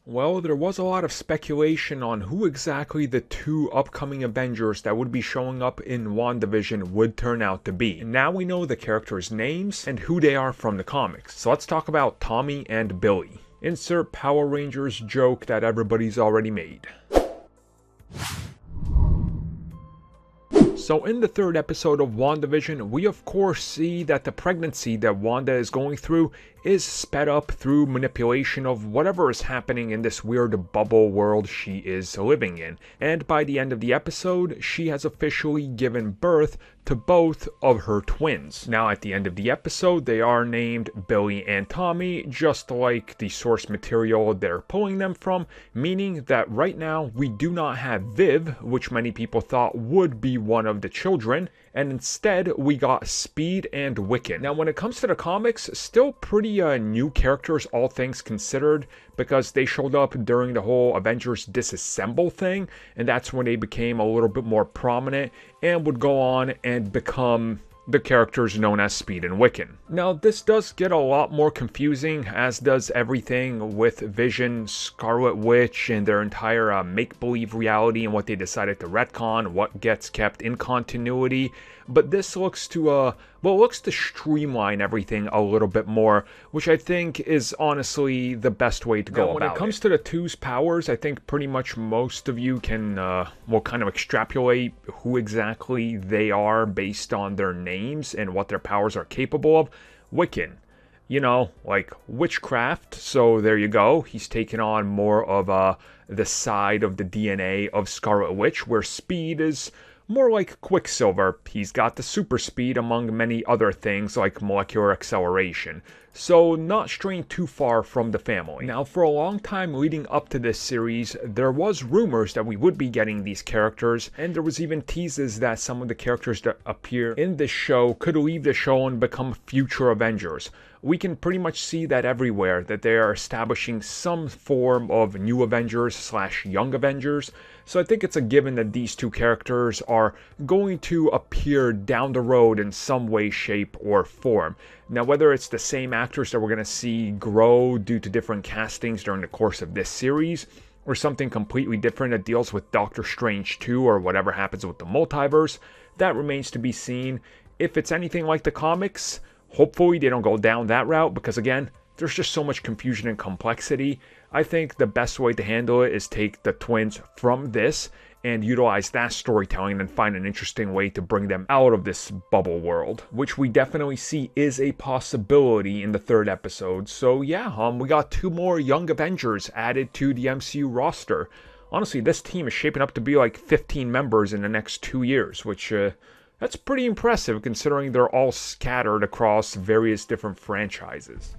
Well, there was a lot of speculation on who exactly the two upcoming Avengers that would be showing up in WandaVision would turn out to be. And now we know the characters' names and who they are from the comics. So let's talk about Tommy and Billy. Insert Power Rangers joke that everybody's already made. So in the third episode of WandaVision, we of course see that the pregnancy that Wanda is going through is sped up through manipulation of whatever is happening in this weird bubble world she is living in. And by the end of the episode, she has officially given birth to both of her twins. Now at the end of the episode, they are named Billy and Tommy, just like the source material they're pulling them from, meaning that right now we do not have Viv, which many people thought would be one of the children, and instead we got Speed and Wiccan. Now when it comes to the comics, still pretty new characters all things considered, because they showed up during the whole Avengers disassemble thing, and that's when they became a little bit more prominent and would go on and become the characters known as Speed and Wiccan. Now this does get a lot more confusing, as does everything with Vision, Scarlet Witch, and their entire make-believe reality and what they decided to retcon, what gets kept in continuity. But this looks to streamline everything a little bit more, which I think is honestly the best way to go about it. When it comes to the two's powers, I think pretty much most of you can kind of extrapolate who exactly they are based on their names and what their powers are capable of. Wiccan, you know, like witchcraft, so there you go. He's taken on more of the side of the DNA of Scarlet Witch, where Speed is more like Quicksilver. He's got the super speed among many other things like molecular acceleration, so not straying too far from the family. Now for a long time leading up to this series, there was rumors that we would be getting these characters, and there was even teases that some of the characters that appear in this show could leave the show and become future Avengers. We can pretty much see that everywhere, that they are establishing some form of new Avengers / young Avengers. So I think it's a given that these two characters are going to appear down the road in some way, shape, or form. Now whether it's the same actors that we're going to see grow due to different castings during the course of this series, or something completely different that deals with Doctor Strange 2 or whatever happens with the multiverse, that remains to be seen. If it's anything like the comics, hopefully they don't go down that route, because again, there's just so much confusion and complexity. I think the best way to handle it is take the twins from this and utilize that storytelling and find an interesting way to bring them out of this bubble world, which we definitely see is a possibility in the third episode. So yeah, we got two more young Avengers added to the MCU roster. Honestly, this team is shaping up to be like 15 members in the next 2 years, which that's pretty impressive considering they're all scattered across various different franchises.